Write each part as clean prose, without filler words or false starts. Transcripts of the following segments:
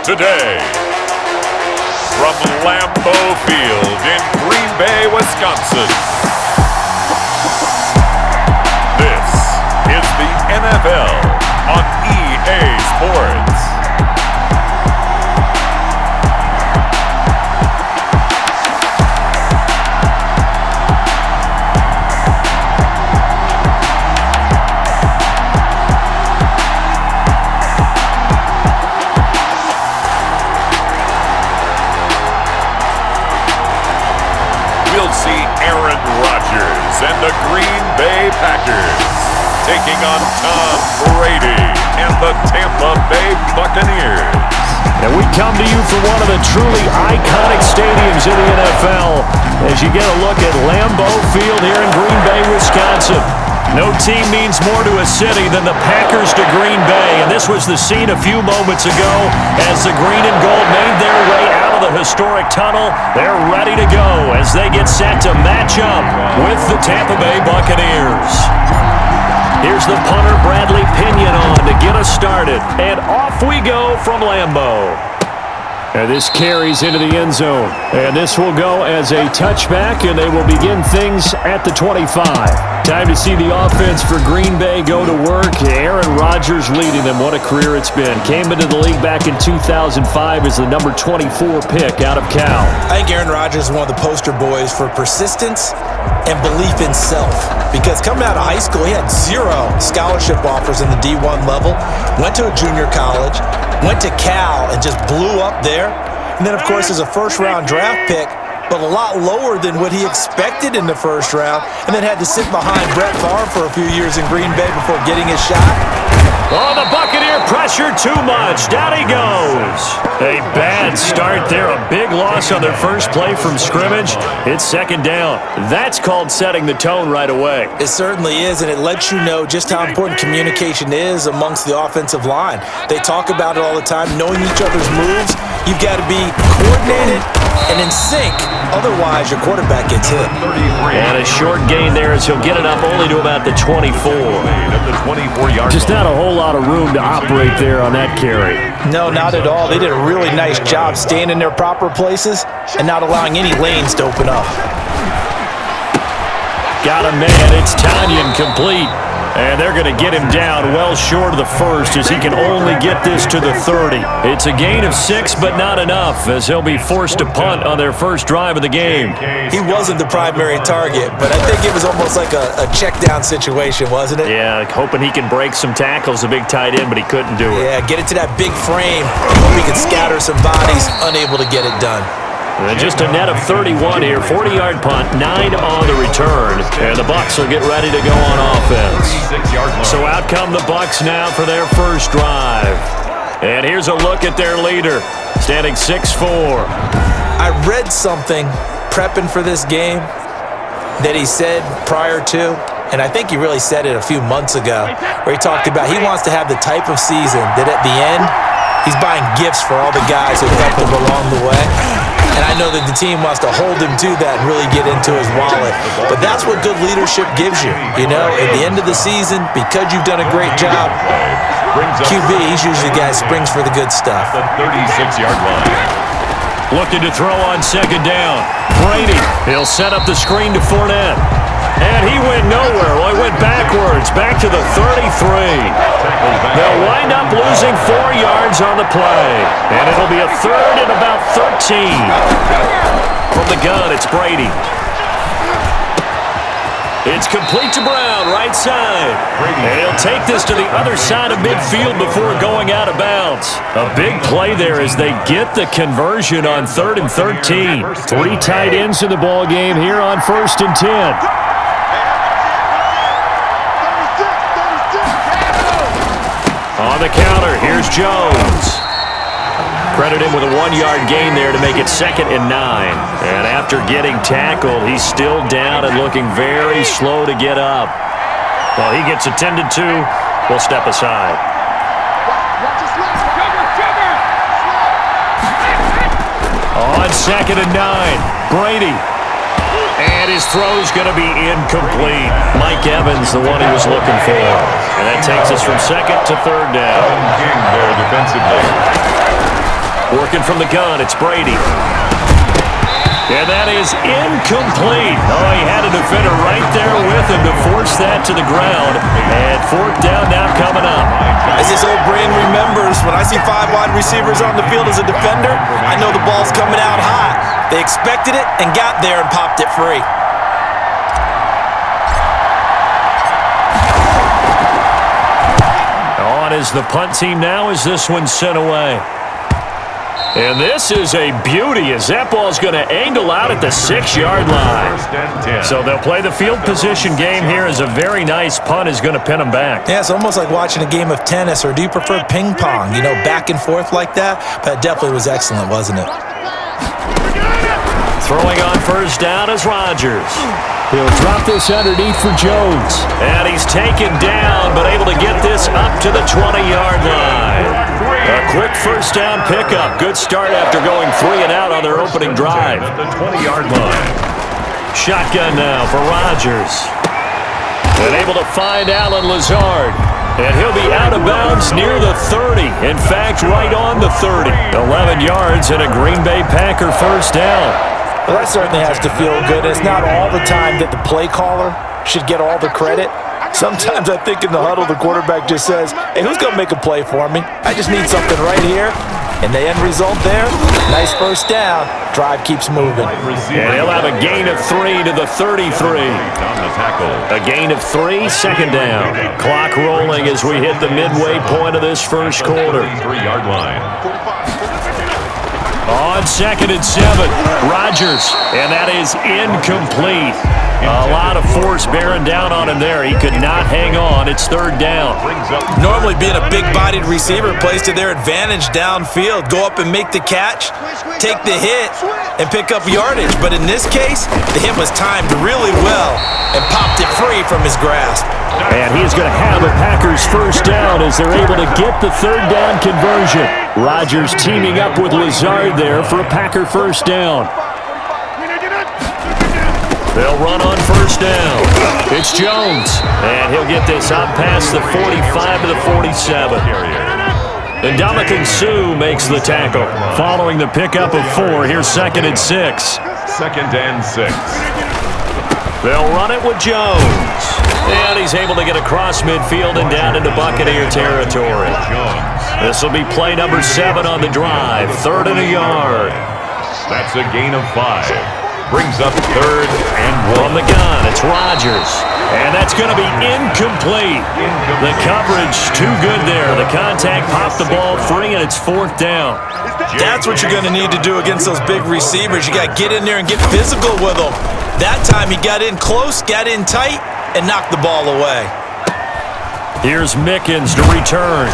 today. From Lambeau Field in Green Bay, Wisconsin. This is the NFL on EA Sports. And the Green Bay Packers taking on Tom Brady and the Tampa Bay Buccaneers. And we come to you from one of the truly iconic stadiums in the NFL as you get a look at Lambeau Field here in Green Bay, Wisconsin. No team means more to a city than the Packers to Green Bay, and this was the scene a few moments ago as the green and gold made their way out of the historic tunnel. They're ready to go as they get set to match up with the Tampa Bay Buccaneers. Here's the punter, Bradley Pinion, on to get us started, and off we go from Lambeau. And this carries into the end zone. And this will go as a touchback, and they will begin things at the 25. Time to see the offense for Green Bay go to work. Aaron Rodgers leading them. What a career it's been. Came into the league back in 2005 as the number 24 pick out of Cal. I think Aaron Rodgers is one of the poster boys for persistence and belief in self. Because coming out of high school, he had 0 scholarship offers in the D1 level. Went to a junior college. Went to Cal and just blew up there. And then, of course, as a first-round draft pick, but a lot lower than what he expected in the first round, and then had to sit behind Brett Favre for a few years in Green Bay before getting his shot. Oh, the Buccaneer pressure too much. Down he goes. A bad start there. A big loss on their first play from scrimmage. It's second down. That's called setting the tone right away. It certainly is, and it lets you know just how important communication is amongst the offensive line. They talk about it all the time, knowing each other's moves. You've got to be coordinated and in sync. Otherwise, your quarterback gets hit. And a short gain there as he'll get it up only to about the 24. Just not a whole lot of room to operate there on that carry. No, not at all. They did a really nice job staying in their proper places and not allowing any lanes to open up. Got a man. It's Tanyan complete. And they're going to get him down well short of the first as he can only get this to the 30. It's a gain of 6, but not enough as he'll be forced to punt on their first drive of the game. He wasn't the primary target, but I think it was almost like a check-down situation, wasn't it? Yeah, hoping he can break some tackles, a big tight end, but he couldn't do it. Yeah, get it to that big frame. Hope he could scatter some bodies, unable to get it done. And just a net of 31 here, 40-yard punt, 9 on the return, and the Bucs will get ready to go on offense. So out come the Bucs now for their first drive. And here's a look at their leader, standing 6'4". I read something prepping for this game that he said prior to, and I think he really said it a few months ago, where he talked about he wants to have the type of season that at the end, he's buying gifts for all the guys who helped him along the way. And I know that the team wants to hold him to that and really get into his wallet. But that's what good leadership gives you. You know, at the end of the season, because you've done a great job, QB, he's usually the guy who springs for the good stuff. The 36-yard line. Looking to throw on second down. Brady, he'll set up the screen to Fournette. And he went nowhere. Well, he went backwards, back to the 33. They'll wind up losing 4 yards on the play. And it'll be a third and about 13. From the gun, it's Brady. It's complete to Brown, right side. And he'll take this to the other side of midfield before going out of bounds. A big play there as they get the conversion on 3rd and 13. 3 tight ends in the ball game here on 1st and 10. On the counter, here's Jones. Credit him with a 1-yard gain there to make it 2nd and 9. And after getting tackled, he's still down and looking very slow to get up. Well, he gets attended to. We'll step aside. On 2nd and 9, Brady. And his throw's going to be incomplete. Mike Evans, the one he was looking for. And that takes us from 2nd to 3rd down. King there defensively. Working from the gun, it's Brady. And that is incomplete. Oh, he had a defender right there with him to force that to the ground. And fourth down now coming up. As his old brain remembers, when I see 5 wide receivers on the field as a defender, I know the ball's coming out hot. They expected it and got there and popped it free. On is the punt team now as this one's sent away. And this is a beauty as that ball's going to angle out at the 6-yard line. So they'll play the field position game here as a very nice punt is going to pin them back. Yeah, it's almost like watching a game of tennis, or do you prefer ping pong? You know, back and forth like that? But it definitely was excellent, wasn't it? Throwing on first down is Rodgers. He'll drop this underneath for Jones. And he's taken down, but able to get this up to the 20-yard line. A quick first down pickup. Good start after going 3 and out on their opening drive. At the 20-yard line. Shotgun now for Rodgers. And able to find Allen Lazard. And he'll be out of bounds near the 30. In fact, right on the 30. 11 yards and a Green Bay Packer first down. Well, that certainly has to feel good. It's not all the time that the play caller should get all the credit. Sometimes I think in the huddle, the quarterback just says, hey, who's going to make a play for me? I just need something right here. And the end result there, nice first down. Drive keeps moving. And he'll have a gain of 3 to the 33. A gain of 3, second down. Clock rolling as we hit the midway point of this first quarter. 3-yard line. On 2nd and 7, Rodgers, and that is incomplete. A lot of force bearing down on him there. He could not hang on. It's third down. Normally being a big-bodied receiver plays to their advantage downfield. Go up and make the catch, take the hit, and pick up yardage. But in this case, the hit was timed really well and popped it free from his grasp. And he's going to have a Packers first down as they're able to get the third down conversion. Rodgers teaming up with Lazard there for a Packer first down. They'll run on first down. It's Jones. And he'll get this out past the 45 to the 47. And Ndamukong Suh makes the tackle. Following the pickup of 4, here's 2nd and 6. 2nd and 6. They'll run it with Jones. And he's able to get across midfield and down into Buccaneer territory. This will be play number 7 on the drive. 3rd and a yard. That's a gain of 5. Brings up 3rd and 1. From the gun, it's Rodgers. And that's going to be incomplete. The coverage too good there. The contact popped the ball free, and it's 4th down. That's what you're going to need to do against those big receivers. You got to get in there and get physical with them. That time he got in close, got in tight, and knocked the ball away. Here's Mickens to return.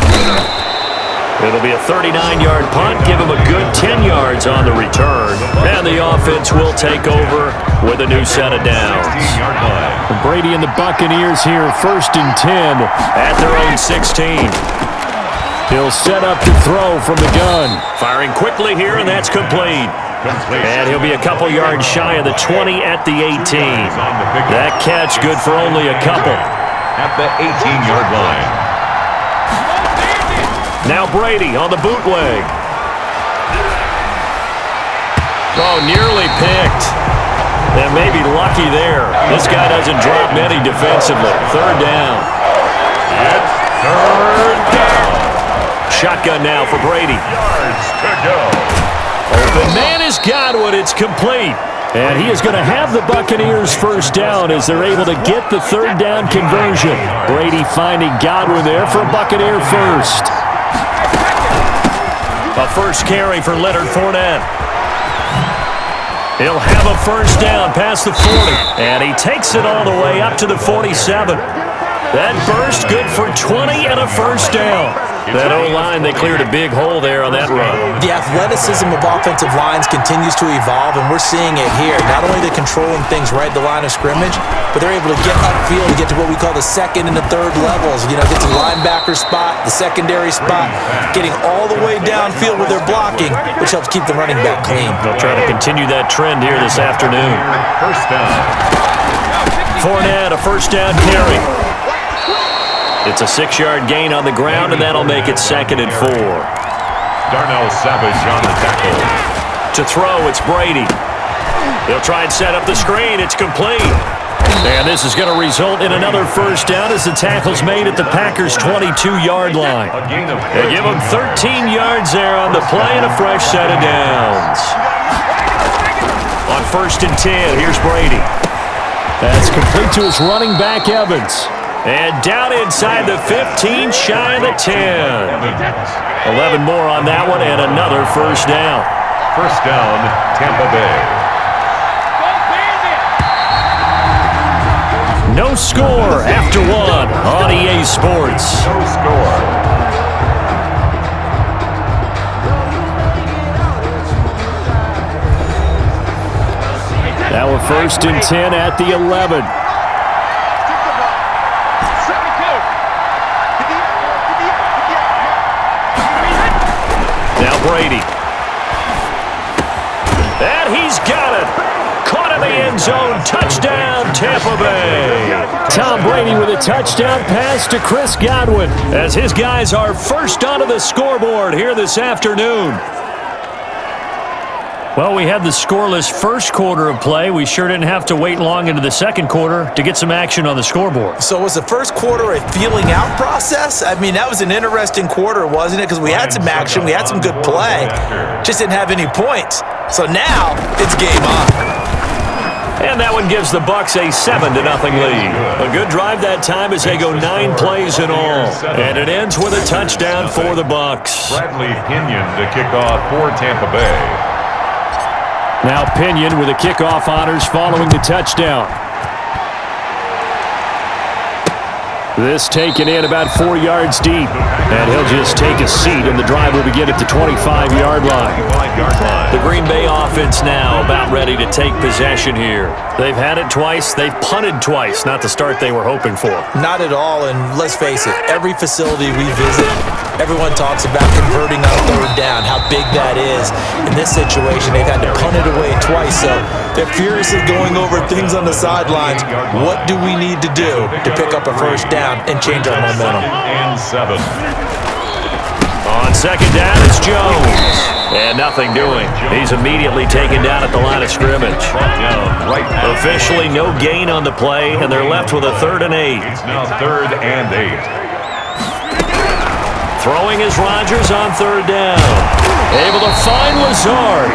It'll be a 39-yard punt. Give him a good 10 yards on the return. And the offense will take over with a new set of downs. Brady and the Buccaneers here, 1st and 10 at their own 16. He'll set up to throw from the gun. Firing quickly here, and that's complete. And he'll be a couple yards shy of the 20 at the 18. That catch good for only a couple. At the 18-yard line. Now Brady on the bootleg. Oh, nearly picked. And maybe lucky there. This guy doesn't drop many defensively. 3rd down. It's 3rd down. Shotgun now for Brady. Yards to go. Open man has Godwin. It's complete. And he is going to have the Buccaneers first down as they're able to get the 3rd down conversion. Brady finding Godwin there for a Buccaneer first. A first carry for Leonard Fournette. He'll have a first down past the 40. And he takes it all the way up to the 47. That burst good for 20 and a first down. That O-line, they cleared a big hole there on that run. The athleticism of offensive lines continues to evolve, and we're seeing it here. Not only are they controlling things right at the line of scrimmage, but they're able to get upfield to get to what we call the 2nd and the 3rd levels. You know, get to the linebacker spot, the secondary spot, getting all the way downfield with their blocking, which helps keep the running back clean. They'll try to continue that trend here this afternoon. First down. Fournette, a first down carry. It's a 6-yard gain on the ground, and that'll make it 2nd and 4. Darnell Savage on the tackle. To throw, it's Brady. They'll try and set up the screen. It's complete. And this is going to result in another first down as the tackle's made at the Packers' 22-yard line. They give them 13 yards there on the play and a fresh set of downs. On 1st and 10, here's Brady. That's complete to his running back, Evans. And down inside the 15, shy of the 10. 11 more on that one and another first down. First down, Tampa Bay. No score after one on EA Sports. No score. Now we're 1st and 10 at the 11. Now Brady. And he's got it. Caught in the end zone. Touchdown, Tampa Bay. Tom Brady with a touchdown pass to Chris Godwin as his guys are first onto the scoreboard here this afternoon. Well, we had the scoreless first quarter of play. We sure didn't have to wait long into the second quarter to get some action on the scoreboard. So was the first quarter a feeling out process? I mean, that was an interesting quarter, wasn't it? Because we had some action, we had some good play, just didn't have any points. So now it's game on. And that one gives the Bucs a 7-0 lead. A good drive that time as they go 9 plays in all. And it ends with a touchdown for the Bucs. Bradley Pinion to kick off for Tampa Bay. Now Pinion with the kickoff honors following the touchdown. This taken in about 4 yards deep. And he'll just take a seat, and the drive will begin at the 25-yard line. The Green Bay offense now about ready to take possession here. They've had it twice. They've punted twice. Not the start they were hoping for. Not at all, and let's face it, every facility we visit, everyone talks about converting on 3rd down, how big that is. In this situation, they've had to punt it away twice, so they're furiously going over things on the sidelines. What do we need to do to pick up a first down and change our momentum? And 7. On 2nd down, it's Jones. And nothing doing. He's immediately taken down at the line of scrimmage. Officially no gain on the play, and they're left with a 3rd and 8. It's now 3rd and 8. Throwing is Rodgers on 3rd down. Able to find Lazard.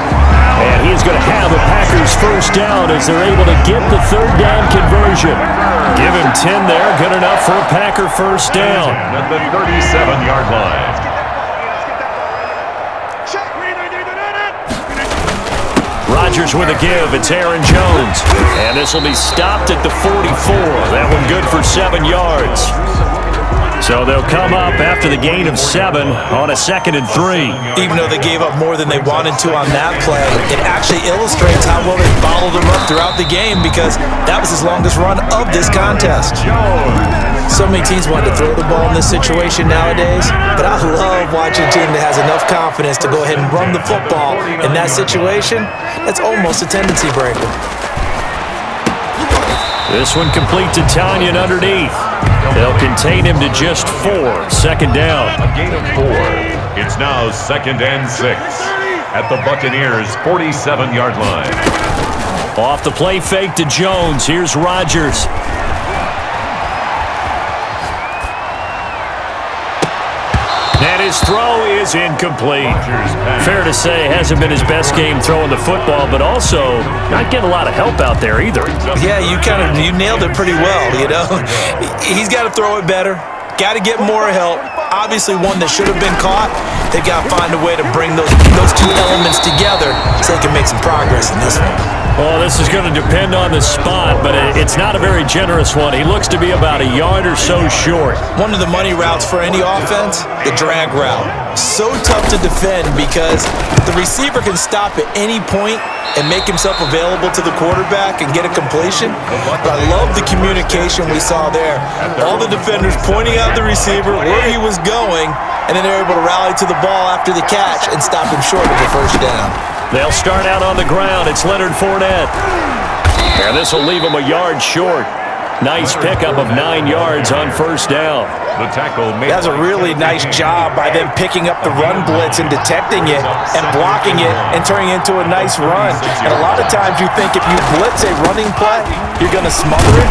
And he's going to have a Packers first down as they're able to get the 3rd down conversion. Give him 10 there, good enough for a Packer first down. At the 37-yard line. Rodgers with a give. It's Aaron Jones. And this will be stopped at the 44. That one good for 7 yards. So they'll come up after the gain of 7 on a 2nd and 3. Even though they gave up more than they wanted to on that play, it actually illustrates how well they bottled them up throughout the game because that was his longest run of this contest. So many teams want to throw the ball in this situation nowadays, but I love watching a team that has enough confidence to go ahead and run the football. In that situation, that's almost a tendency breaker. This one complete to Tanyan underneath. They'll contain him to just 4. 2nd down. A gain of 4. It's now 2nd and 6 at the Buccaneers' 47-yard line. Off the play fake to Jones. Here's Rodgers. And his throw is incomplete. Fair to say, hasn't been his best game throwing the football, but also not getting a lot of help out there either. Yeah, you nailed it pretty well, you know. He's got to throw it better. Got to get more help. Obviously one that should have been caught. They've got to find a way to bring those two elements together so they can make some progress in this one. Well, this is going to depend on the spot, but it's not a very generous one. He looks to be about a yard or so short. One of the money routes for any offense, the drag route. So tough to defend because the receiver can stop at any point and make himself available to the quarterback and get a completion. But I love the communication we saw there. All the defenders pointing out the receiver, where he was going, and then they're able to rally to the ball after the catch and stop him short of the first down. They'll start out on the ground. It's Leonard Fournette. And this will leave him a yard short. Nice pickup of 9 yards on first down. The tackle made. That's a really nice job by them picking up the run blitz and detecting it and blocking it and turning it into a nice run. And a lot of times you think if you blitz a running play, you're going to smother it.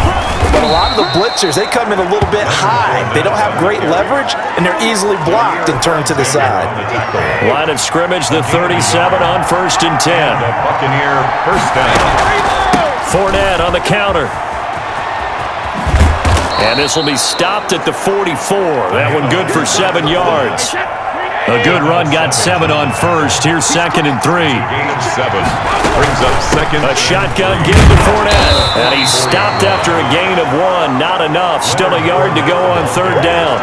But a lot of the blitzers, they come in a little bit high. They don't have great leverage, and they're easily blocked and turned to the side. Line of scrimmage, the 37 on 1st and 10. The Buccaneer first down. Fournette on the counter. And this will be stopped at the 44. That one good for 7 yards. A good run got 7 on first. Here's 2nd and 3. Gain of 7. Brings up second. A shotgun give to Fournette. And he's stopped after a gain of 1. Not enough. Still a yard to go on 3rd down.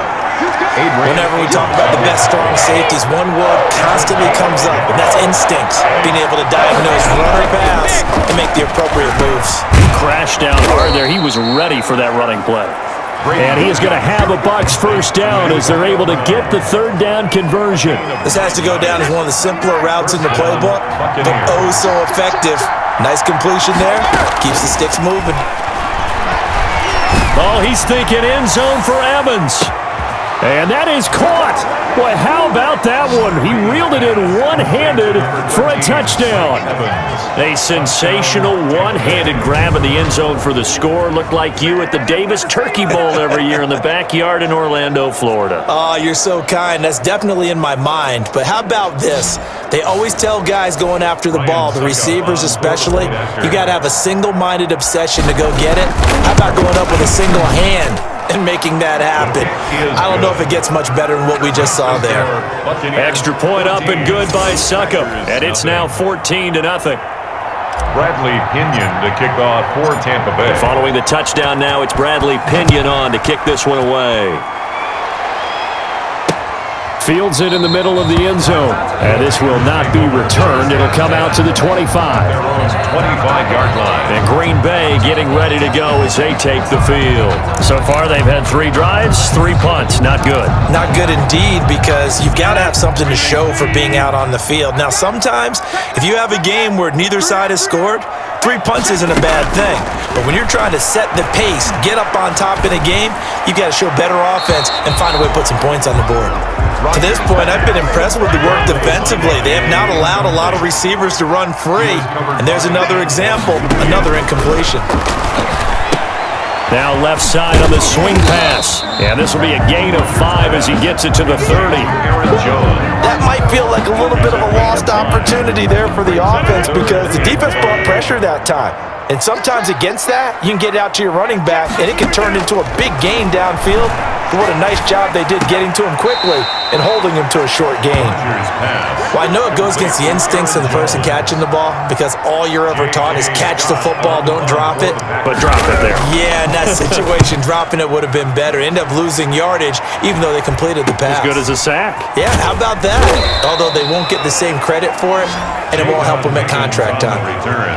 Whenever we talk about the best strong safeties, one word constantly comes up, and that's instincts. Being able to diagnose run or pass and make the appropriate moves. He crashed down hard there. He was ready for that running play. And he is going to have a Bucs first down as they're able to get the 3rd down conversion. This has to go down as one of the simpler routes in the playbook, but oh so effective. Nice completion there. Keeps the sticks moving. Oh, he's thinking end zone for Evans. And that is caught. Boy, how about that one? He reeled it in one-handed for a touchdown. A sensational one-handed grab in the end zone for the score. Looked like you at the Davis Turkey Bowl every year in the backyard in Orlando, Florida. Oh, you're so kind. That's definitely in my mind. But how about this? They always tell guys going after the ball, the receivers especially, you got to have a single-minded obsession to go get it. How about going up with a single hand and making that happen? I don't know if it gets much better than what we just saw there. Extra point up and good by Succop. And it's now 14-0. Bradley Pinion to kick off for Tampa Bay. Following the touchdown now, it's Bradley Pinion on to kick this one away. Fields it in the middle of the end zone. And this will not be returned. It'll come out to the 25. 25-yard line. And Green Bay getting ready to go as they take the field. So far, they've had 3 drives, 3 punts. Not good. Not good indeed, because you've got to have something to show for being out on the field. Now, sometimes, if you have a game where neither side has scored, 3 punts isn't a bad thing. But when you're trying to set the pace, get up on top in a game, you've got to show better offense and find a way to put some points on the board. To this point, I've been impressed with the work defensively. They have not allowed a lot of receivers to run free. And there's another example, another incompletion. Now left side on the swing pass. And this will be a gain of 5 as he gets it to the 30. That might feel like a little bit of a lost opportunity there for the offense because the defense brought pressure that time. And sometimes against that, you can get out to your running back, and it can turn into a big gain downfield. But what a nice job they did getting to him quickly and holding him to a short gain. Well, I know it goes against the instincts of the person catching the ball because all you're ever taught is catch the football, don't drop it. But drop it there. Yeah, in that situation, dropping it would have been better. End up losing yardage even though they completed the pass. As good as a sack. Yeah, how about that? Although they won't get the same credit for it, and it won't help them at contract time.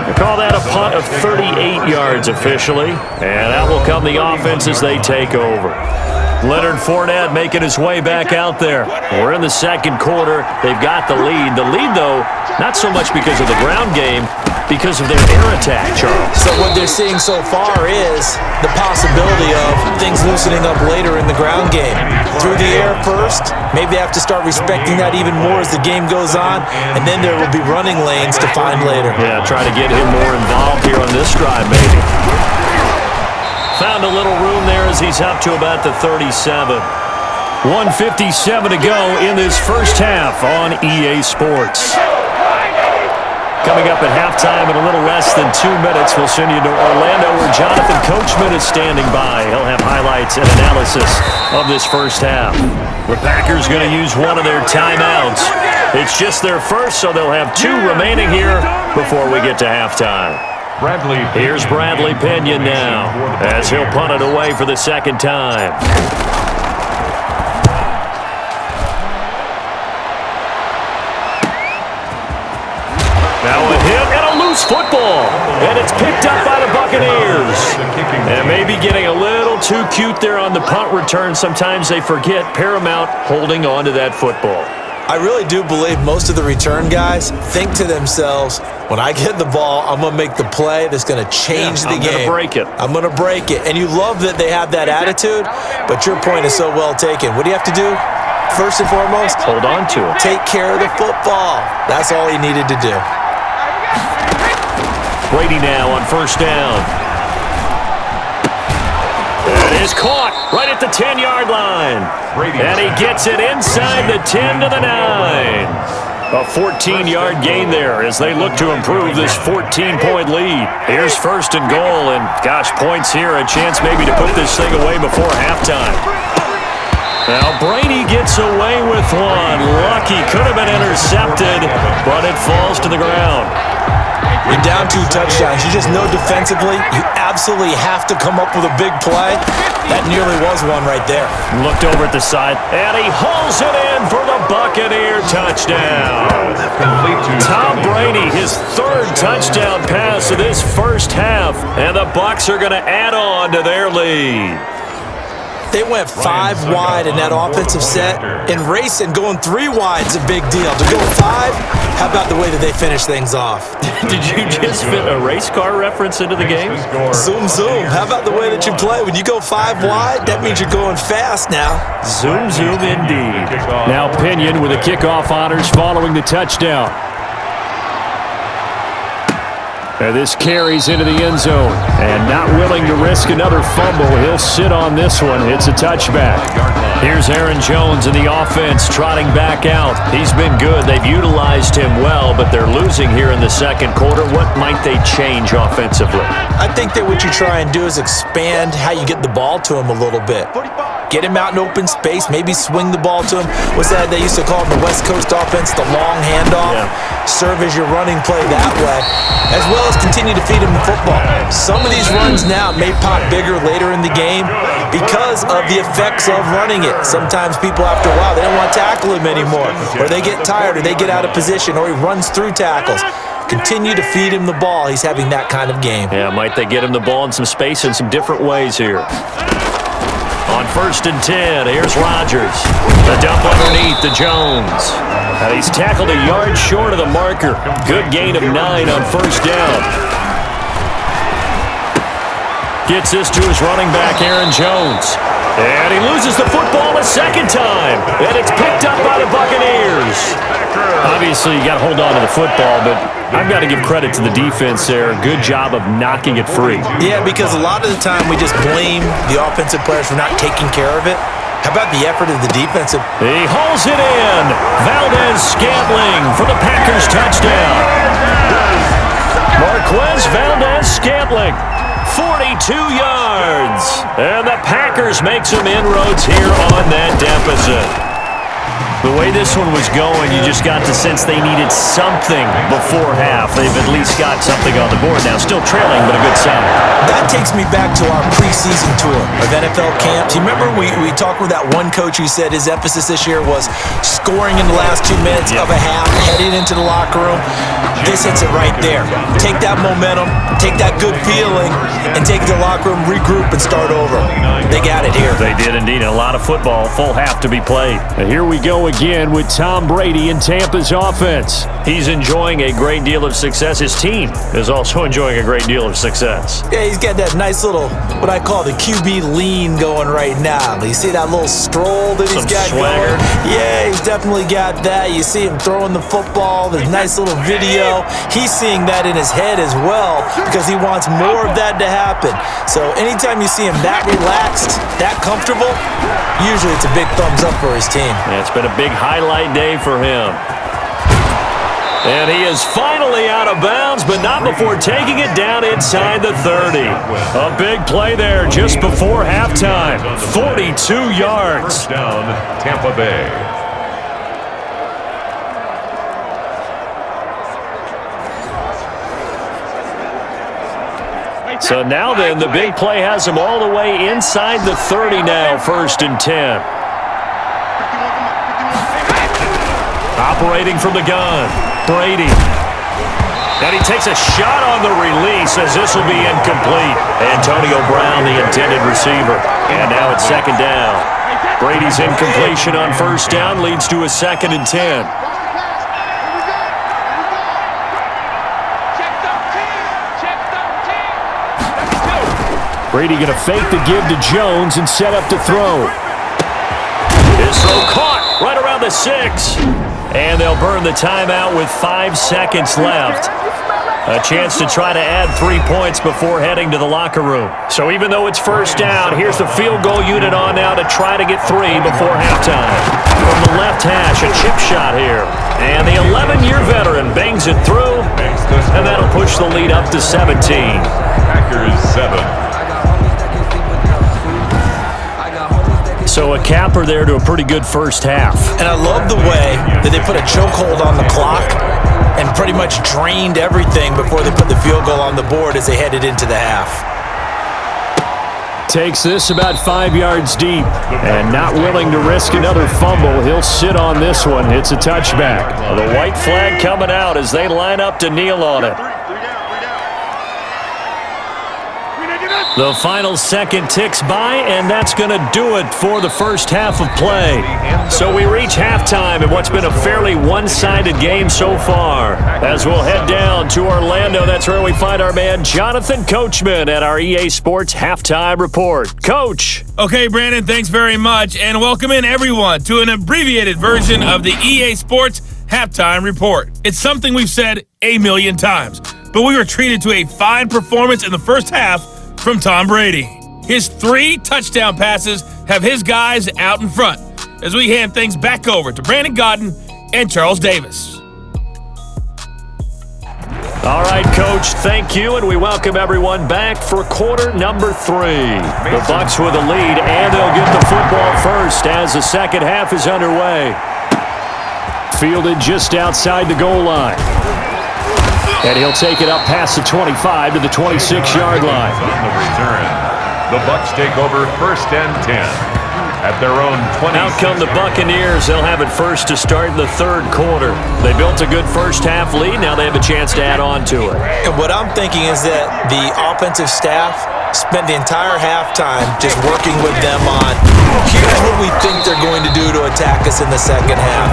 We call that a punt of 38 yards officially, and that will come the offense as they take over. Leonard Fournette making his way back out there. We're in the second quarter. They've got the lead. The lead, though, not so much because of the ground game, because of their air attack, Charles. So what they're seeing so far is the possibility of things loosening up later in the ground game. Through the air first, maybe they have to start respecting that even more as the game goes on, and then there will be running lanes to find later. Yeah, try to get him more involved here on this drive, maybe. Found a little room there as he's up to about the 37. 1:57 to go in this first half on EA Sports. Coming up at halftime in a little less than 2 minutes, we'll send you to Orlando where Jonathan Coachman is standing by. He'll have highlights and analysis of this first half. The Packers going to use one of their timeouts. It's just their first, so they'll have 2 remaining here before we get to halftime. Here's Bradley Pinion now as he'll punt it away for the second time. Now a hit and a loose football. And it's picked up by the Buccaneers. And maybe getting a little too cute there on the punt return. Sometimes they forget Paramount holding on to that football. I really do believe most of the return guys think to themselves, when I get the ball, I'm going to make the play that's going to change the game. I'm going to break it. I'm going to break it. And you love that they have that attitude, but your point is so well taken. What do you have to do? First and foremost, hold on to it. Take care of the football. That's all he needed to do. Brady now on first down. It is caught right at the 10-yard line. And he gets it inside the 10 to the 9. A 14-yard gain there as they look to improve this 14-point lead. Here's first and goal, and gosh, points here, a chance maybe to put this thing away before halftime. Now Brady gets away with one. Lucky, could have been intercepted, but it falls to the ground. You're down 2 touchdowns. You just know defensively you absolutely have to come up with a big play. That nearly was one right there. Looked over at the side, and he hauls it in for the Buccaneer touchdown. Tom Brady, his 3rd touchdown pass of this first half, and the Bucs are going to add on to their lead. They went 5 wide in that offensive set, and racing going 3 wide is a big deal. To go 5, how about the way that they finish things off? Did you just fit a race car reference into the game? Zoom, zoom. How about the way that you play? When you go 5 wide, that means you're going fast now. Zoom, zoom indeed. Now Pinion with the kickoff honors following the touchdown. And this carries into the end zone. And not willing to risk another fumble, he'll sit on this one. It's a touchback. Here's Aaron Jones in the offense trotting back out. He's been good. They've utilized him well, but they're losing here in the second quarter. What might they change offensively? I think that what you try and do is expand how you get the ball to him a little bit. Get him out in open space, maybe swing the ball to him. What's that they used to call in the West Coast offense, the long handoff? Yeah. Serve as your running play that way, as well as continue to feed him the football. Some of these runs now may pop bigger later in the game because of the effects of running it. Sometimes people, after a while, they don't want to tackle him anymore, or they get tired, or they get out of position, or he runs through tackles. Continue to feed him the ball. He's having that kind of game. Yeah, might they get him the ball in some space in some different ways here. On first and 10, here's Rodgers. The dump underneath to Jones. And he's tackled a yard short of the marker. Good gain of 9 on first down. Gets this to his running back, Aaron Jones. And he loses the football a second time. And it's picked up by the Buccaneers. Obviously, you got to hold on to the football, but I've got to give credit to the defense there. Good job of knocking it free. Yeah, because a lot of the time we just blame the offensive players for not taking care of it. How about the effort of the defensive? He hauls it in. Valdez-Scantling for the Packers touchdown. Marquez Valdez-Scantling, 42 yards. And the Packers make some inroads here on that deficit. The way this one was going, you just got the sense they needed something before half. They've at least got something on the board now. Still trailing, but a good sign. That takes me back to our preseason tour of NFL camps. You remember we talked with that one coach who said his emphasis this year was scoring in the last 2 minutes of a half, heading into the locker room. This hits it right there. Take that momentum, take that good feeling, and take it to the locker room, regroup, and start over. They got it here. They did indeed. A lot of football, full half to be played. And here we go again with Tom Brady in Tampa's offense. He's enjoying a great deal of success. His team is also enjoying a great deal of success. Yeah, he's got that nice little, what I call the QB lean going right now. You see that little stroll that he's got swagger going? Yeah, he's definitely got that. You see him throwing the football, the nice little video. He's seeing that in his head as well because he wants more of that to happen. So anytime you see him that relaxed, that comfortable, usually it's a big thumbs up for his team. Yeah, it's been a big highlight day for him. And he is finally out of bounds, but not before taking it down inside the 30. A big play there just before halftime. 42 yards. Down, Tampa Bay. So now then, the big play has him all the way inside the 30 now, first and 10. Operating from the gun, Brady. And he takes a shot on the release as this will be incomplete. Antonio Brown, the intended receiver. And now it's second down. Brady's incompletion on first down leads to a 2nd and 10. Brady going to fake the give to Jones and set up to throw. His throw caught right around the 6. And they'll burn the timeout with 5 seconds left. A chance to try to add 3 points before heading to the locker room. So even though it's first down, here's the field goal unit on now to try to get 3 before halftime. From the left hash, a chip shot here. And the 11-year veteran bangs it through, and that'll push the lead up to 17. Packers 7. So a capper there to a pretty good first half. And I love the way that they put a chokehold on the clock and pretty much drained everything before they put the field goal on the board as they headed into the half. Takes this about 5 yards deep. And not willing to risk another fumble, he'll sit on this one. It's a touchback. The white flag coming out as they line up to kneel on it. The final second ticks by, and that's going to do it for the first half of play. So we reach halftime in what's been a fairly one-sided game so far. As we'll head down to Orlando, that's where we find our man Jonathan Coachman at our EA Sports Halftime Report. Coach. Okay, Brandon, thanks very much, and welcome in everyone to an abbreviated version of the EA Sports Halftime Report. It's something we've said a million times, but we were treated to a fine performance in the first half from Tom Brady. His 3 touchdown passes have his guys out in front as we hand things back over to Brandon Godden and Charles Davis. All right, Coach, thank you, and we welcome everyone back for quarter number 3. The Bucs with a lead, and they'll get the football first as the second half is underway. Fielded just outside the goal line. And he'll take it up past the 25 to the 26-yard line. On the return, the Bucs take over 1st and 10 at their own 20. Out come the Buccaneers. They'll have it first to start the third quarter. They built a good first half lead. Now they have a chance to add on to it. And what I'm thinking is that the offensive staff spent the entire halftime just working with them on, here's what we think they're going to do to attack us in the second half.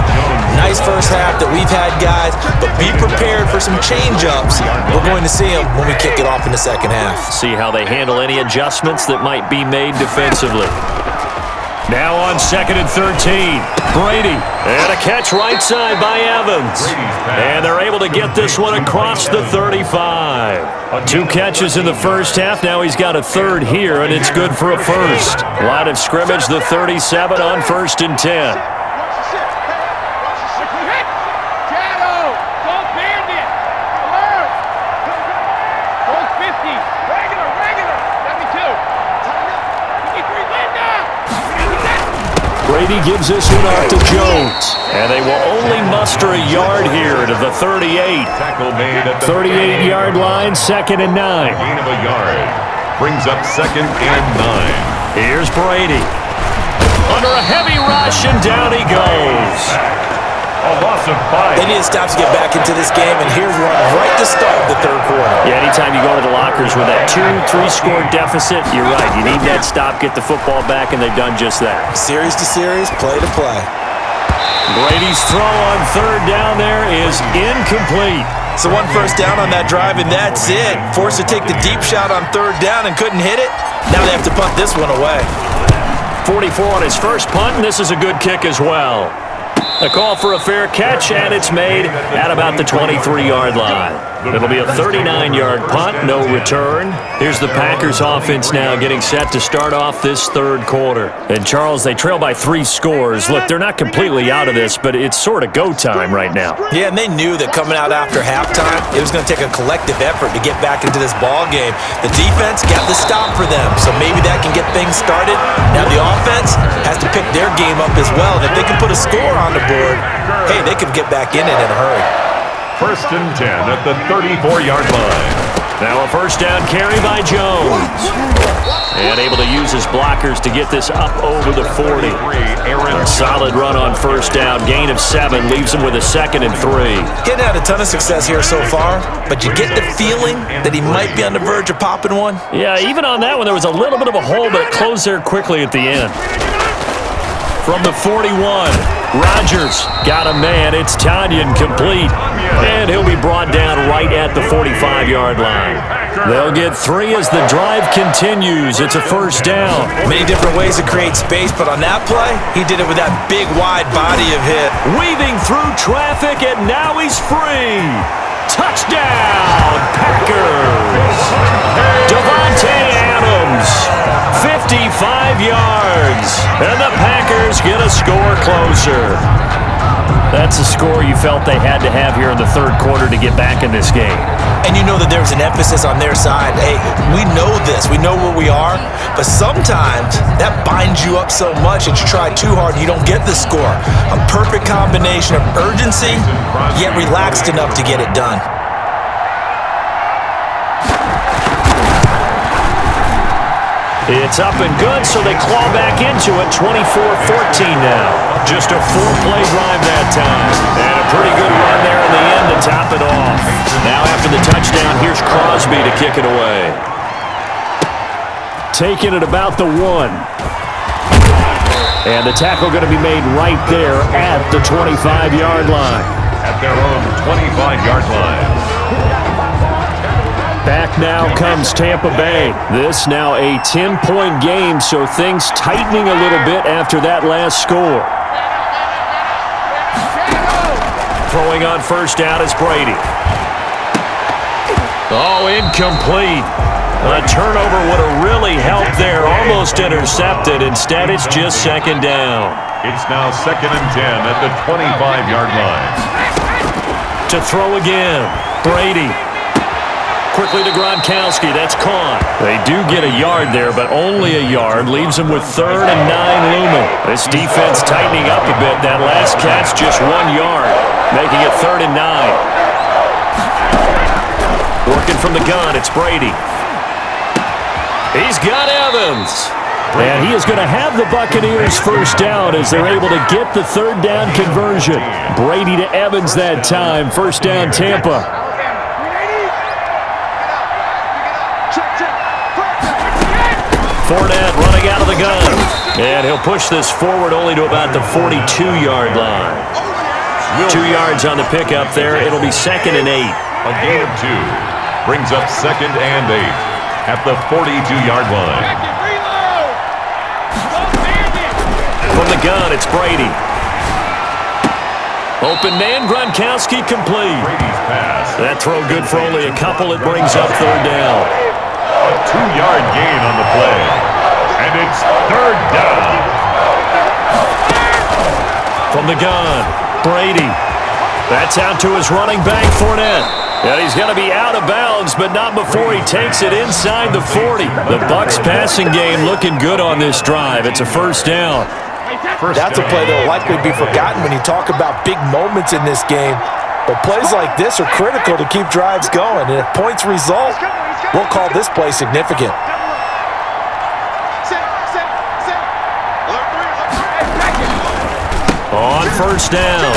Nice first half that we've had, guys, but be prepared for some change-ups. We're going to see them when we kick it off in the second half. See how they handle any adjustments that might be made defensively. Now on 2nd and 13, Brady, and a catch right side by Evans. And they're able to get this one across the 35. 2 catches in the first half, now he's got a third here, and it's good for a first. Line of scrimmage, the 37 on 1st and 10. Brady gives this one off to Jones. And they will only muster a yard here to the 38. Tackle made at the 38-yard line, 2nd and 9. Gain of a yard. Brings up 2nd and 9. Here's Brady. Under a heavy rush, and down he goes. A loss of 5. They need to stop to get back into this game, and here's one right to start the third quarter. Yeah, anytime you go to the lockers with that 2-3-score deficit, you're right. You need that stop, get the football back, and they've done just that. Series to series, play to play. Brady's throw on 3rd down there is incomplete. So 1 first down on that drive, and that's it. Forced to take the deep shot on 3rd down and couldn't hit it. Now they have to punt this one away. 44 on his first punt, and this is a good kick as well. A call for a fair catch, and it's made at about the 23-yard line. It'll be a 39-yard punt, no return. Here's the Packers offense now getting set to start off this third quarter. And Charles, they trail by 3 scores. Look, they're not completely out of this, but it's sort of go time right now. Yeah, and they knew that coming out after halftime, it was going to take a collective effort to get back into this ball game. The defense got the stop for them, so maybe that can get things started. Now the offense has to pick their game up as well, and if they can put a score on the board, hey, they could get back in it in a hurry. 1st and 10 at the 34-yard line. Now a first down carry by Jones. And able to use his blockers to get this up over the 40. A solid run on first down. Gain of 7 leaves him with a 2nd and 3. Getting had a ton of success here so far, but you get the feeling that he might be on the verge of popping one. Yeah, even on that one, there was a little bit of a hole, but it closed there quickly at the end. from the 41. Rodgers got a man. It's Tanyan complete. And he'll be brought down right at the 45-yard line. They'll get 3 as the drive continues. It's a first down. Many different ways to create space, but on that play, he did it with that big, wide body of hit. Weaving through traffic, and now he's free. Touchdown, Packers. Devontae Adams, 55 yards. And the Packers get a score closer. That's a score you felt they had to have here in the third quarter to get back in this game. And you know that there's an emphasis on their side. Hey, we know this. We know where we are. But sometimes that binds you up so much that you try too hard and you don't get the score. A perfect combination of urgency, yet relaxed enough to get it done. It's up and good, so they claw back into it, 24-14 now. Just a 4-play drive that time. And a pretty good run there in the end to top it off. Now after the touchdown, here's Crosby to kick it away. Taking it about the 1. And the tackle going to be made right there at the 25-yard line. At their own 25-yard line. Back now comes Tampa Bay. This now a 10-point game, so things tightening a little bit after that last score. Throwing on first down is Brady. Oh, incomplete. A turnover would have really helped there. Almost intercepted. Instead, it's just second down. It's now 2nd and 10 at the 25-yard line. To throw again, Brady. Quickly to Gronkowski. That's caught. They do get a yard there, but only a yard. Leaves them with 3rd and 9 looming. This defense tightening up a bit. That last catch just 1 yard, making it 3rd and 9. Working from the gun, it's Brady. He's got Evans. And he is going to have the Buccaneers first down as they're able to get the 3rd down conversion. Brady to Evans that time. First down, Tampa. Fournette running out of the gun. And he'll push this forward only to about the 42-yard line. 2 yards on the pickup there. It'll be 2nd and 8. A gain of 2 brings up 2nd and 8 at the 42-yard line. From the gun, it's Brady. Open man, Gronkowski complete. Brady's pass. That throw good for only a couple. It brings up 3rd down. A 2-yard gain on the play. And it's 3rd down. From the gun, Brady. That's out to his running back, Fournette. And he's going to be out of bounds, but not before he takes it inside the 40. The Bucs passing game looking good on this drive. It's a first down. That's a play that will likely be forgotten when you talk about big moments in this game. But plays like this are critical to keep drives going. And if points result, we'll call this play significant. On first down,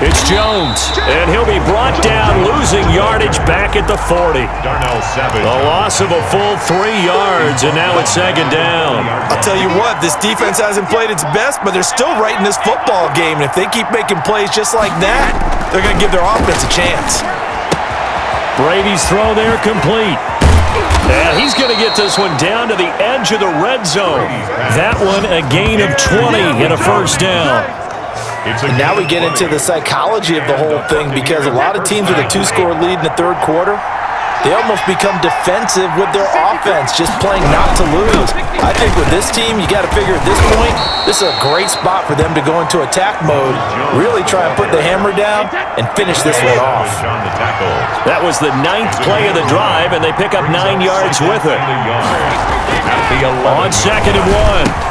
it's Jones, and he'll be brought down, losing yardage back at the 40. Darnell Savage. A loss of a full 3 yards, and now it's 2nd down. I'll tell you what, this defense hasn't played its best, but they're still right in this football game. And if they keep making plays just like that, they're going to give their offense a chance. Brady's throw there complete. And he's going to get this one down to the edge of the red zone. That one a gain of 20 and a first down. And now we get into the psychology of the whole thing, because a lot of teams with a 2-score lead in the third quarter, they almost become defensive with their offense, just playing not to lose. I think with this team, you got to figure at this point, this is a great spot for them to go into attack mode, really try and put the hammer down and finish this one off. That was the 9th play of the drive, and they pick up 9 yards with it. On 2nd and 1,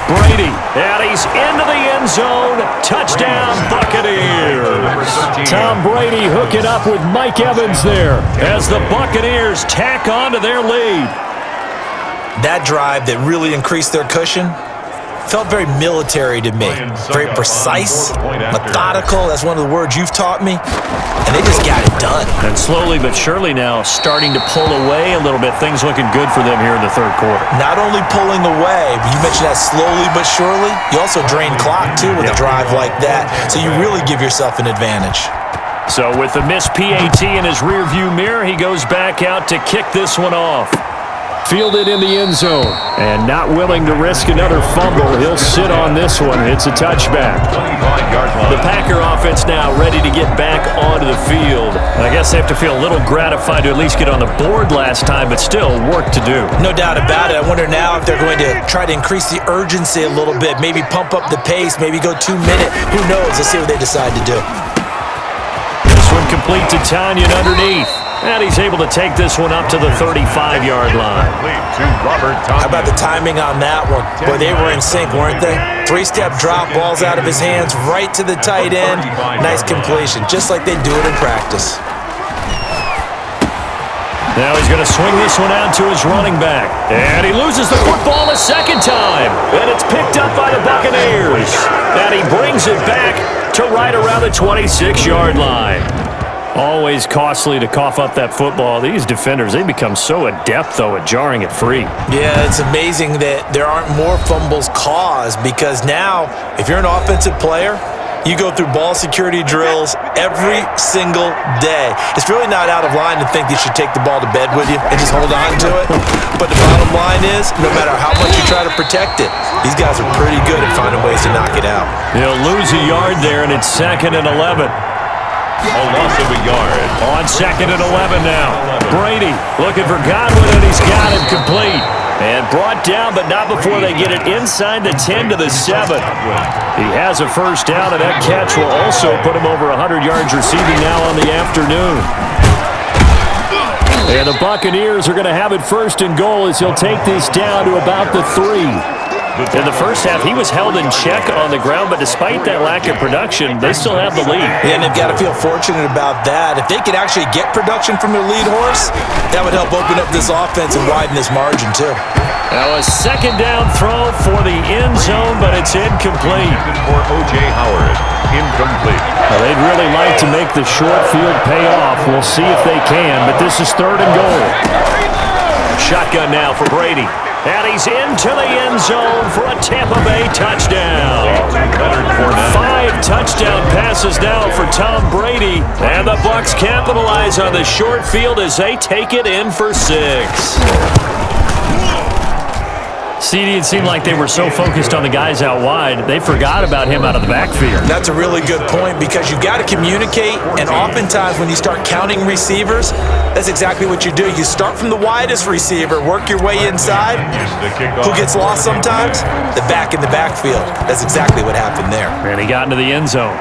Brady, and he's into the end zone. Touchdown, Buccaneers. Tom Brady hooking up with Mike Evans there as the Buccaneers tack on to their lead. That drive that really increased their cushion, Felt very military to me. Very precise, methodical. That's one of the words you've taught me. And they just got it done. And slowly but surely now starting to pull away a little bit. Things looking good for them here in the third quarter. Not only pulling away, but you mentioned that slowly but surely. You also drain clock, too, with a drive like that. So you really give yourself an advantage. So with the missed PAT in his rearview mirror, he goes back out to kick this one off. Fielded in the end zone. And not willing to risk another fumble. He'll sit on this one. It's a touchback. The Packer offense now ready to get back onto the field. I guess they have to feel a little gratified to at least get on the board last time, but still work to do. No doubt about it. I wonder now if they're going to try to increase the urgency a little bit, maybe pump up the pace, maybe go 2 minute. Who knows? Let's see what they decide to do. This one complete to Tanyan underneath. And he's able to take this one up to the 35-yard line. How about the timing on that one? Boy, they were in sync, weren't they? 3-step drop, balls out of his hands, right to the tight end. Nice completion, just like they do it in practice. Now he's going to swing this one out to his running back. And he loses the football a second time. And it's picked up by the Buccaneers. And he brings it back to right around the 26-yard line. Always costly to cough up that football. These defenders, they become so adept, though, at jarring it free. Yeah, it's amazing that there aren't more fumbles caused because now, if you're an offensive player, you go through ball security drills every single day. It's really not out of line to think you should take the ball to bed with you and just hold on to it. But the bottom line is, no matter how much you try to protect it, these guys are pretty good at finding ways to knock it out. He'll lose a yard there, and it's 2nd and 11. A loss of a yard. On 2nd and 11 now. Brady looking for Godwin, and he's got it complete. And brought down, but not before they get it inside the 10 to the 7. He has a first down, and that catch will also put him over 100 yards receiving now on the afternoon. And the Buccaneers are going to have it 1st and goal as he'll take this down to about the 3. In the first half, he was held in check on the ground, but despite that lack of production, they still have the lead. Yeah, and they've got to feel fortunate about that. If they could actually get production from their lead horse, that would help open up this offense and widen this margin, too. Now a 2nd down throw for the end zone, but it's incomplete. For O.J. Howard, incomplete. Well, they'd really like to make the short field pay off. We'll see if they can, but this is 3rd and goal. Shotgun now for Brady. And he's into the end zone for a Tampa Bay touchdown. 5 touchdown passes now for Tom Brady. And the Bucs capitalize on the short field as they take it in for 6. CD, it seemed like they were so focused on the guys out wide, they forgot about him out of the backfield. That's a really good point because you got to communicate, and oftentimes when you start counting receivers, that's exactly what you do. You start from the widest receiver, work your way inside. Who gets lost sometimes? The back in the backfield. That's exactly what happened there. And he got into the end zone.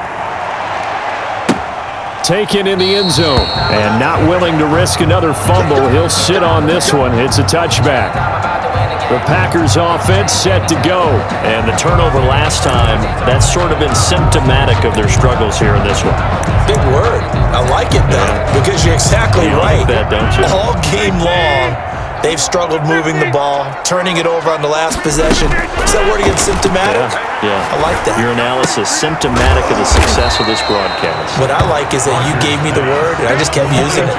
Taken in the end zone. And not willing to risk another fumble. He'll sit on this one. It's a touchback. The Packers offense set to go. And the turnover last time, that's sort of been symptomatic of their struggles here in this one. Big word. I like it, though, because you're exactly right. Like that, don't you? All game long, they've struggled moving the ball, turning it over on the last possession. Is that word again, symptomatic? Yeah. I like that. Your analysis, symptomatic of the success of this broadcast. What I like is that you gave me the word, and I just kept using it.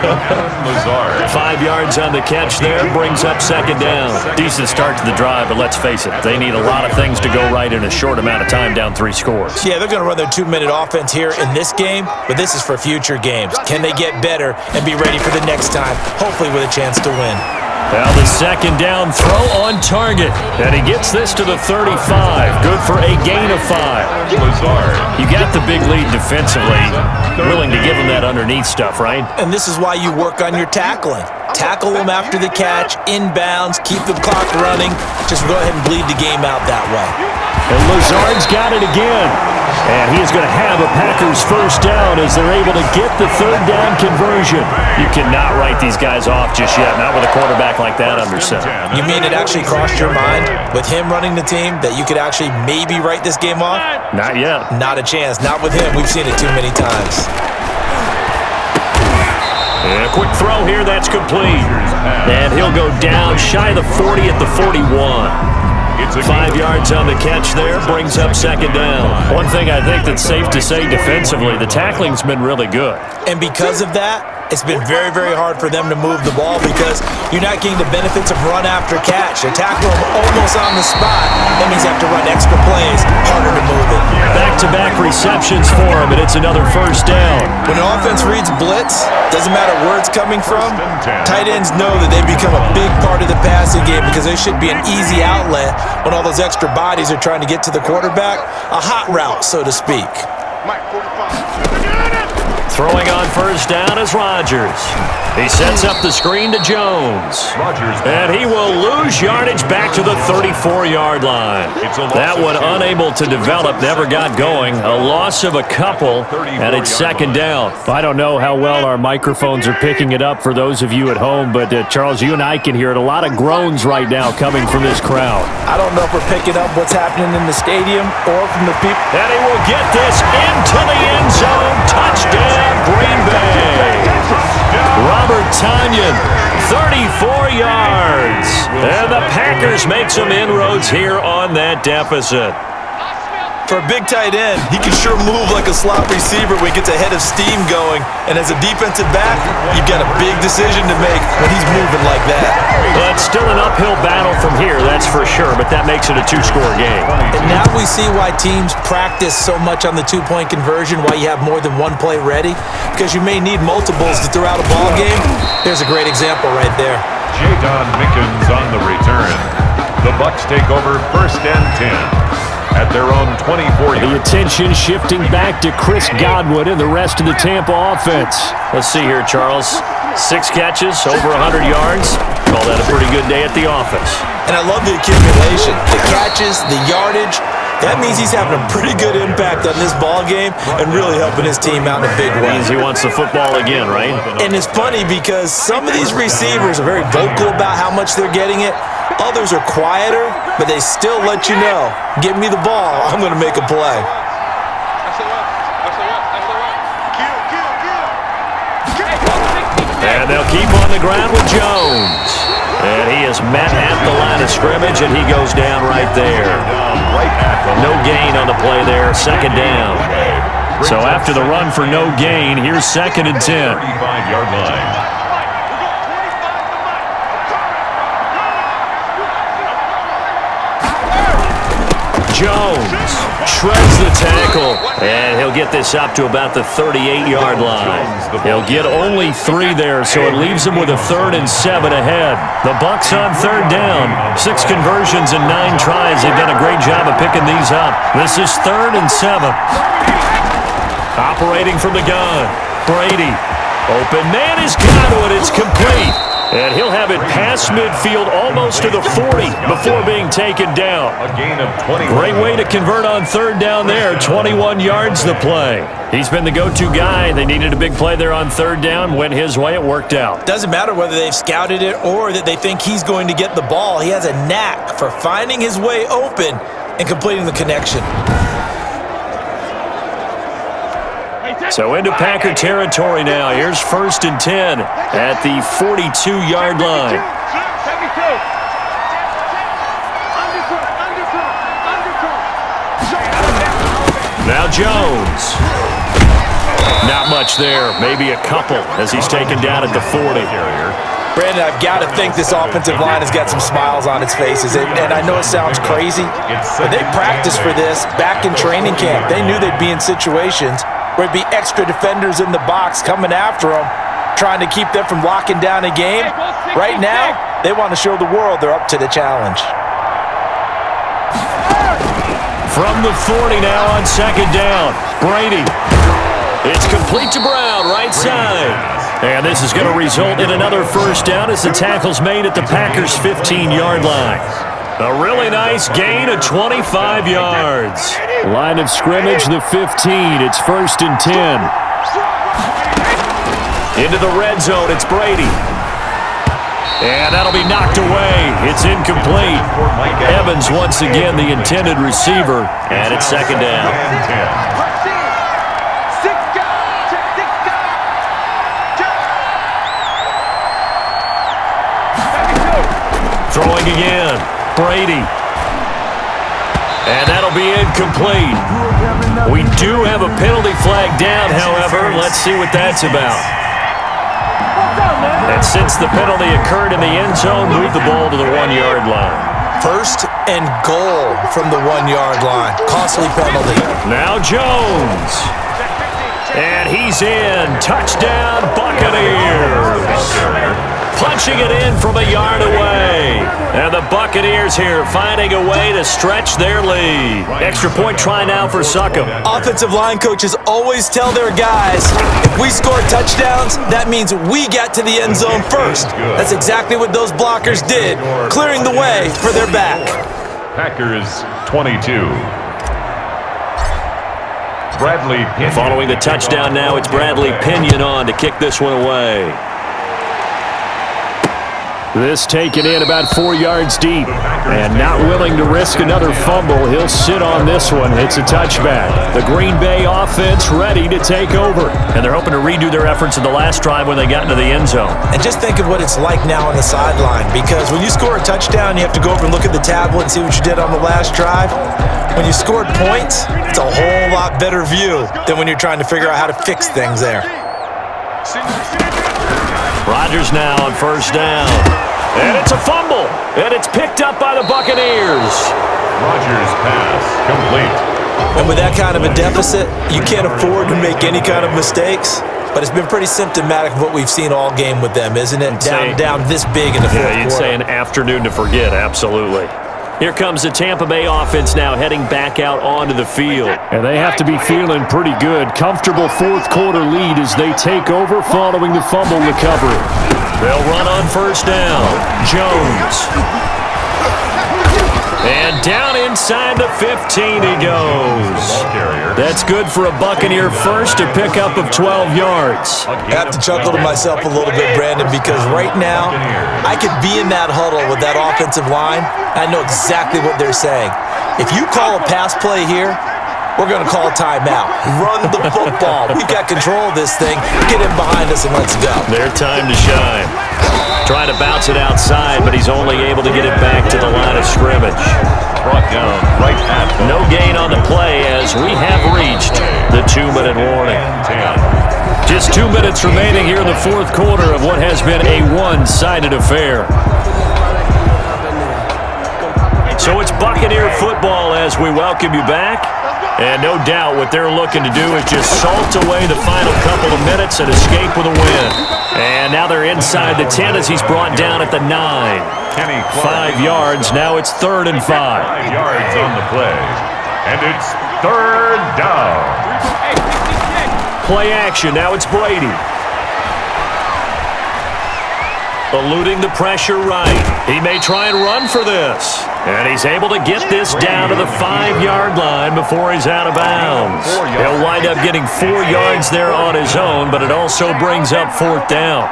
5 yards on the catch there, brings up 2nd down. Decent start to the drive, but let's face it, they need a lot of things to go right in a short amount of time, down 3 scores. Yeah, they're going to run their 2-minute offense here in this game, but this is for future games. Can they get better and be ready for the next time, hopefully with a chance to win? Now the 2nd down throw on target. And he gets this to the 35. Good for a gain of 5. You got the big lead defensively. Willing to give him that underneath stuff, right? And this is why you work on your tackling. Tackle them after the catch, inbounds, keep the clock running. Just go ahead and bleed the game out that way. And Lazard's got it again. And he is going to have a Packers first down as they're able to get the 3rd down conversion. You cannot write these guys off just yet, not with a quarterback like that under center. You mean it actually crossed your mind with him running the team that you could actually maybe write this game off? Not yet. Not a chance. Not with him. We've seen it too many times. And a quick throw here, that's complete. And he'll go down shy of the 40 at the 41. It's a 5 yards on the catch there, brings up second down. One thing I think that's safe to say defensively, the tackling's been really good. And because of that, it's been very, very hard for them to move the ball because you're not getting the benefits of run after catch. They tackle them almost on the spot. That means you have to run extra plays, harder to move it. Back-to-back receptions for him, and it's another first down. When an offense reads blitz, doesn't matter where it's coming from, tight ends know that they become a big part of the passing game because they should be an easy outlet when all those extra bodies are trying to get to the quarterback. A hot route, so to speak. Throwing on first down is Rodgers. He sets up the screen to Jones. And he will lose yardage back to the 34-yard line. That one unable to develop, never got going. A loss of a couple, and it's second down. I don't know how well our microphones are picking it up for those of you at home, but Charles, you and I can hear it. A lot of groans right now coming from this crowd. I don't know if we're picking up what's happening in the stadium or from the people. And he will get this into the end zone. Touchdown, Green Bay. Robert Tonyan, 34 yards. And the Packers make some inroads here on that deficit. For a big tight end, he can sure move like a slot receiver when he gets a head of steam going. And as a defensive back, you've got a big decision to make when he's moving like that. But still an uphill battle from here, that's for sure, but that makes it a two-score game. And now we see why teams practice so much on the two-point conversion, why you have more than one play ready, because you may need multiples to throw out a ball game. There's a great example right there. Jadon Mickens on the return. The Bucs take over first and 10. At their own 24-yard. The attention shifting back to Chris Godwin and the rest of the Tampa offense. Let's see here, Charles. 6 catches, over 100 yards. Call that a pretty good day at the office. And I love the accumulation, the catches, the yardage. That means he's having a pretty good impact on this ball game and really helping his team out in a big way. Means he wants the football again, right? And it's funny because some of these receivers are very vocal about how much they're getting it. Others are quieter, but they still let you know, give me the ball, I'm going to make a play. And they'll keep on the ground with Jones. And he is met at the line of scrimmage, and he goes down right there. No gain on the play there, second down. So after the run for no gain, here's second and 10. 35-yard line. Jones shreds the tackle, and he'll get this up to about the 38-yard line. He'll get only 3 there, so it leaves him with a 3rd and 7 ahead. The Bucs on third down. 6 conversions and 9 tries. They've done a great job of picking these up. This is 3rd and 7. Operating from the gun, Brady. Open man is got it. It's complete. And he'll have it past midfield almost to the 40 before being taken down. A gain of 20. Great way to convert on third down there. 21 yards the play. He's been the go-to guy. They needed a big play there on third down. Went his way. It worked out. Doesn't matter whether they've scouted it or that they think he's going to get the ball. He has a knack for finding his way open and completing the connection. So into Packer territory now. Here's first and 10 at the 42-yard line. Now Jones. Not much there. Maybe a couple as he's taken down at the 40. Brandon, I've got to think this offensive line has got some smiles on its faces. And I know it sounds crazy, but they practiced for this back in training camp. They knew they'd be in situations where it'd be extra defenders in the box coming after them, trying to keep them from locking down a game. Right now, they want to show the world they're up to the challenge. From the 40 now on second down, Brady. It's complete to Brown, right side. And this is going to result in another first down as the tackle's made at the Packers' 15-yard line. A really nice gain of 25 yards. Line of scrimmage, the 15. It's first and 10. Into the red zone, it's Brady. And that'll be knocked away. It's incomplete. Evans once again the intended receiver. And it's second down. Throwing again. Brady. And that'll be incomplete. We do have a penalty flag down, however. Let's see what that's about. And since the penalty occurred in the end zone, move the ball to the 1-yard line. First and goal from the 1-yard line. Costly penalty. Now Jones. And he's in. Touchdown, Buccaneers. Punching it in from a yard away. And the Buccaneers here finding a way to stretch their lead. Extra point try now for Succop. Offensive line coaches always tell their guys, if we score touchdowns, that means we get to the end zone first. That's exactly what those blockers did, clearing the way for their back. Packers 22. Bradley Pinion. Following the touchdown now, it's Bradley Pinion on to kick this one away. This taken in about 4 yards deep. And not willing to risk another fumble, he'll sit on this one. It's a touchback. The Green Bay offense ready to take over. And they're hoping to redo their efforts in the last drive when they got into the end zone. And just think of what it's like now on the sideline, because when you score a touchdown, you have to go over and look at the tablet and see what you did on the last drive. When you scored points, it's a whole lot better view than when you're trying to figure out how to fix things there. Rodgers now on first down. And it's a fumble. And it's picked up by the Buccaneers. Rodgers pass complete. And with that kind of a deficit, you can't afford to make any kind of mistakes. But it's been pretty symptomatic of what we've seen all game with them, isn't it? Down this big in the fourth quarter. You'd say an afternoon to forget, absolutely. Here comes the Tampa Bay offense now heading back out onto the field. And they have to be feeling pretty good. Comfortable fourth quarter lead as they take over following the fumble recovery. They'll run on first down. Jones. And down inside the 15 he goes. That's good for a Buccaneer first, a pickup of 12 yards. I have to chuckle to myself a little bit, Brandon, because right now I could be in that huddle with that offensive line. I know exactly what they're saying. If you call a pass play here, we're going to call a timeout. Run the football. We've got control of this thing. Get in behind us and let's go. Their time to shine. Trying to bounce it outside, but he's only able to get it back to the line of scrimmage. Brought down right at the No gain on the play as we have reached the 2-minute warning. 10. Just 2 minutes remaining here in the fourth quarter of what has been a one-sided affair. So it's Buccaneer football as we welcome you back. And no doubt what they're looking to do is just salt away the final couple of minutes and escape with a win. And now they're inside the 10 as he's brought down at the 9. 5 yards. Now it's 3rd and 5. 5 yards on the play. And it's 3rd down. Play action. Now it's Brady. Eluding the pressure right. He may try and run for this. And he's able to get this down to the 5-yard line before he's out of bounds. He'll wind up getting 4 yards there on his own, but it also brings up 4th down.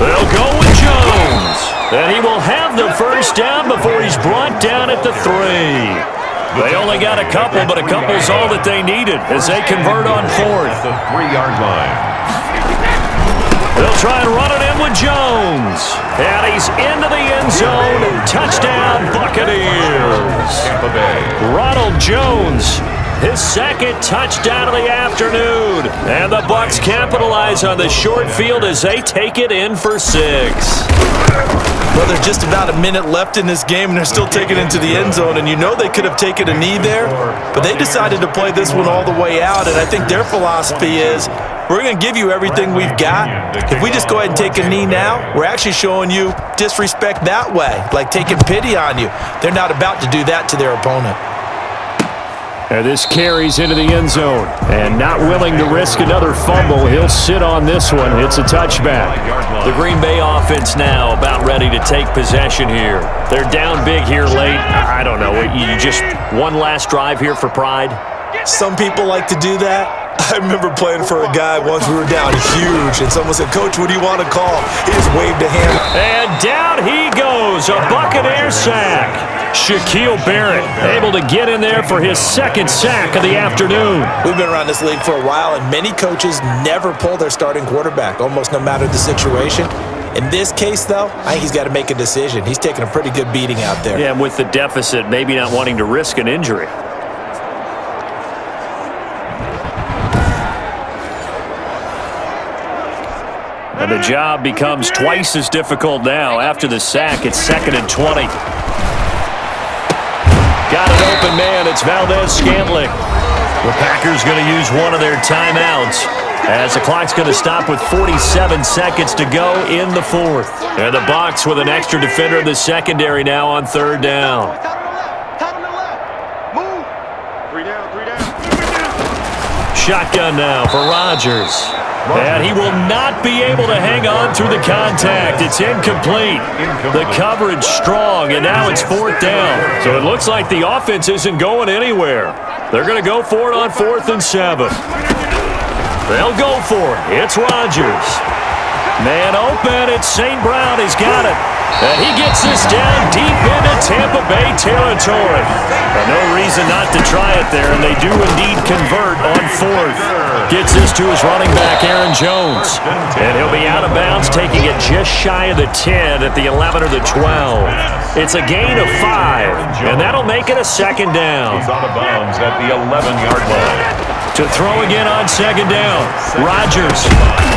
They'll go with Jones. And he will have the first down before he's brought down at the 3. They only got a couple, but a couple's all that they needed as they convert on 4th. The 3-yard line. They'll try and run it in with Jones. And he's into the end zone. Touchdown, Buccaneers. Tampa Bay. Ronald Jones, his second touchdown of the afternoon. And the Bucs capitalize on the short field as they take it in for 6. Well, there's just about a minute left in this game, and they're still taking it into the end zone. And you know they could have taken a knee there, but they decided to play this one all the way out. And I think their philosophy is, we're going to give you everything we've got. If we just go ahead and take a knee now, we're actually showing you disrespect that way, like taking pity on you. They're not about to do that to their opponent. And this carries into the end zone. And not willing to risk another fumble, he'll sit on this one. It's a touchback. The Green Bay offense now about ready to take possession here. They're down big here late. I don't know. You just one last drive here for pride? Some people like to do that. I remember playing for a guy once. We were down huge, and someone said, "Coach, what do you want to call?" He just waved a hand. And down he goes, a Buccaneer sack. Shaquille Barrett able to get in there for his second sack of the afternoon. We've been around this league for a while, and many coaches never pull their starting quarterback, almost no matter the situation. In this case, though, I think he's got to make a decision. He's taking a pretty good beating out there. Yeah, and with the deficit, maybe not wanting to risk an injury. And the job becomes twice as difficult now. After the sack, it's 2nd and 20. Got an open man. It's Valdez-Scantling. The Packers going to use one of their timeouts as the clock's going to stop with 47 seconds to go in the 4th. And the Bucs with an extra defender in the secondary now on 3rd down. Shotgun now for Rodgers. And he will not be able to hang on through the contact. It's incomplete. The coverage strong, and now it's 4th down. So it looks like the offense isn't going anywhere. They're going to go for it on 4th and 7. They'll go for it. It's Rodgers. Man open. It's St. Brown. He's got it. And he gets this down deep into Tampa Bay territory. No reason not to try it there, and they do indeed convert on 4th. Gets this to his running back, Aaron Jones. And he'll be out of bounds, taking it just shy of the 10 at the 11 or the 12. It's a gain of 5, and that'll make it a 2nd down. He's out of bounds at the 11-yard line. To throw again on 2nd down. Rodgers.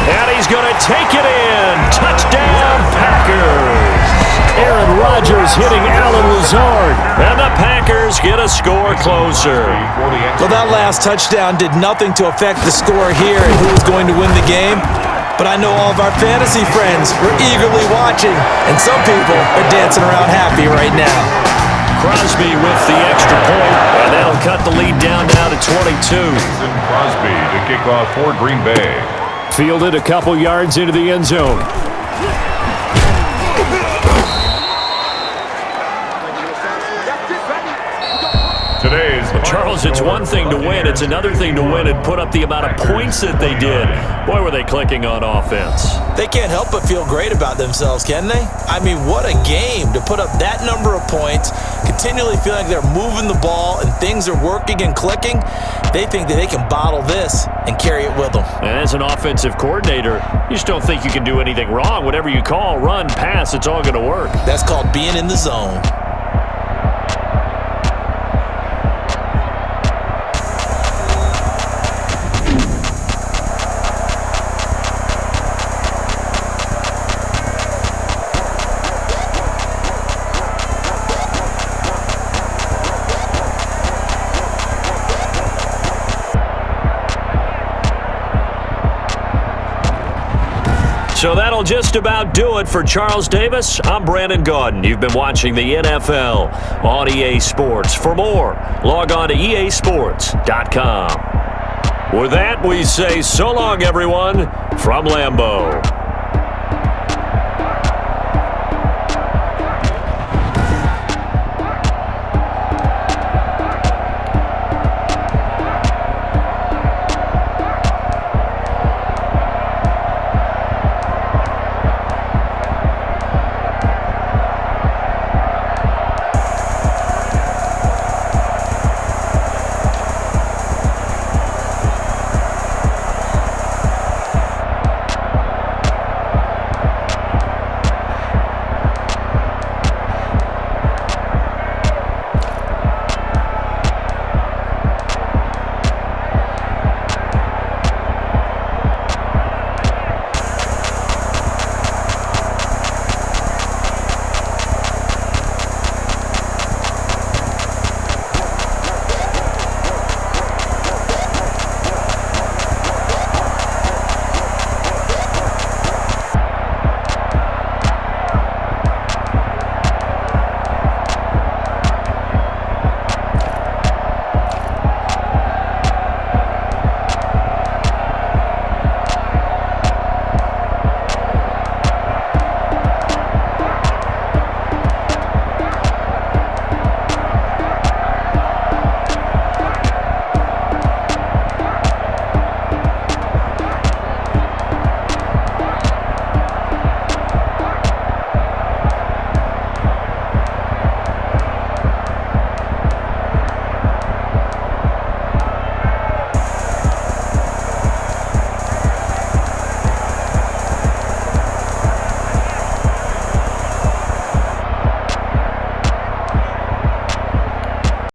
And he's going to take it in. Touchdown, Packers. Aaron Rodgers hitting Allen Lazard. And the Packers get a score closer. Well, that last touchdown did nothing to affect the score here and who was going to win the game. But I know all of our fantasy friends were eagerly watching, and some people are dancing around happy right now. Crosby with the extra point, and that'll cut the lead down now to 22. Crosby to kick off for Green Bay. Fielded a couple yards into the end zone. Today's Charles, it's one thing to win. It's another thing to win and put up the amount of points that they did. Boy, were they clicking on offense. They can't help but feel great about themselves, can they? I mean, what a game to put up that number of points, continually feel like they're moving the ball and things are working and clicking. They think that they can bottle this and carry it with them. And as an offensive coordinator, you just don't think you can do anything wrong. Whatever you call, run, pass, it's all going to work. That's called being in the zone. So that'll just about do it for Charles Davis. I'm Brandon Gaudin. You've been watching the NFL on EA Sports. For more, log on to easports.com. With that, we say so long, everyone, from Lambeau.